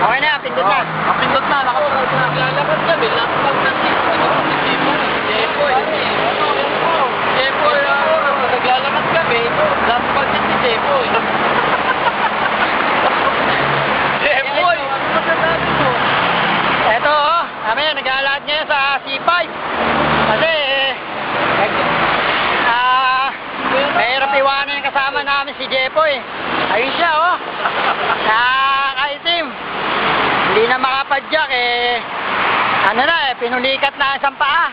Okay na, pindot na. Pindot na, nakaproud na. Lalakad kami, last pag naglalakad kami, last pag si Jepoy. Jepoy! Eto, kami, naglalakad ngayon sa C5. Kasi, mahirap iwanan yung kasama namin si Jepoy. Ayun siya, oh. Nakakaitim. Hindi na makapadyak, ano na, pinulikat na ang isang paa.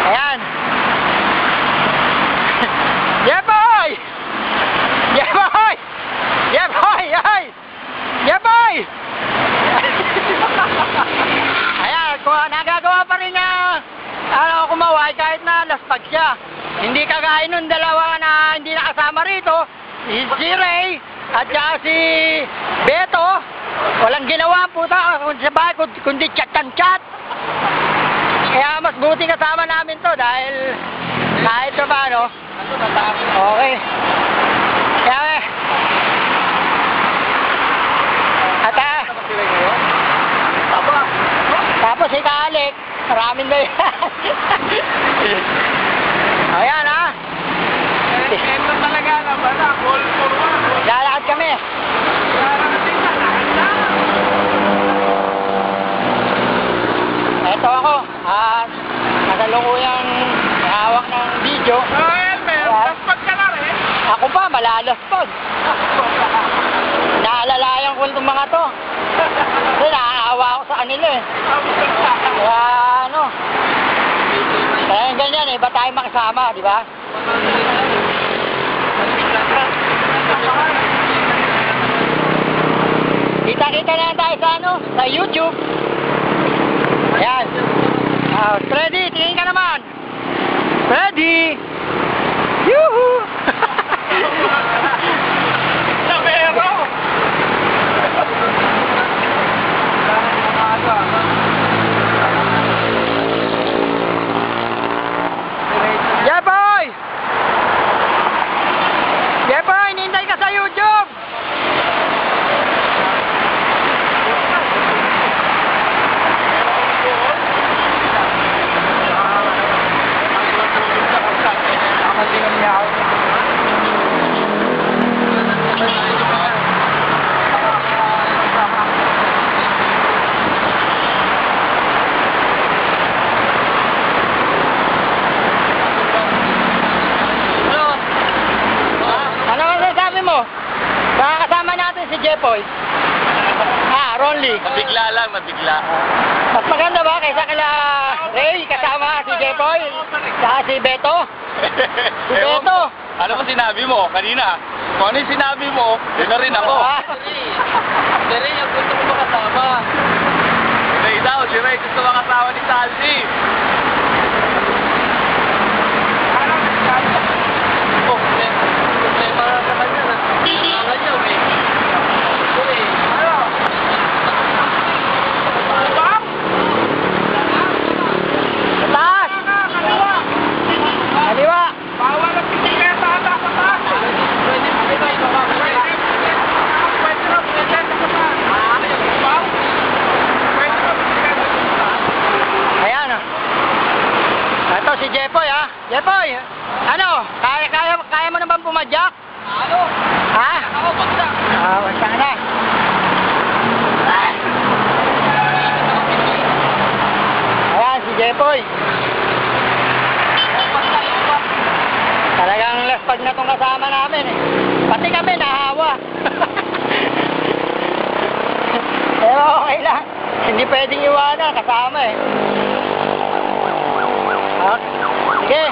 Ayan. Jepoy! Jepoy! Jepoy! Ay! Jepoy! Ayan, nagagawa pa rin na kumaway kahit na laspag siya. Hindi kagaya nung dalawa na hindi nakasama rito, si Ray at saka si Beto. Walang ginawa puta kundi chat-chat. Kaya mas buti kasama namin to dahil kahit pa paano. Okay. Kaya at tapos si Kalik, maraming na yan. Ayan ha. Ito talaga na ba na? Call for one. Lalakad kami. Ito ako. Nagalunguyang hawak ng video. Laspag ka na rin. Ako pa, malalaspag. Naalalayan ko itong mga to. Kasi naaawa ako sa kanila Kaya ano. Kaya ganyan ba't tayo makasama, di ba? Kita-kita na lang tayo sa YouTube. Ayan. Freddy, tingin ka naman. Freddy! Yuhu! Sabero! Jepoy! Jepoy, nintay ka sa YouTube! Kasama natin si Jepoy. Ronly. Mabigla lang, mabigla. Mas maganda ba kaysa kila Ray kasama si Jepoy? Saka si Beto? Si Beto. Ano ba sinabi mo kanina? Kung ano yung sinabi mo, yun na rin ako. Si Ray, yung gusto ko makasama. Si Ray daw, si Ray gusto makasama ni Saldi. Si Jepoy Jepoy, ano? Kaya mo na bang pumadyak? Ano? Ha? Ako, bagsak. Bagsak na. Ayan, si Jepoy. Talagang laspag na itong kasama namin Pati kami nahawa. Pero okay lang. Hindi pwedeng iwanan, kasama Sige.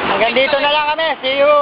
Hanggang dito na lang kami. See you.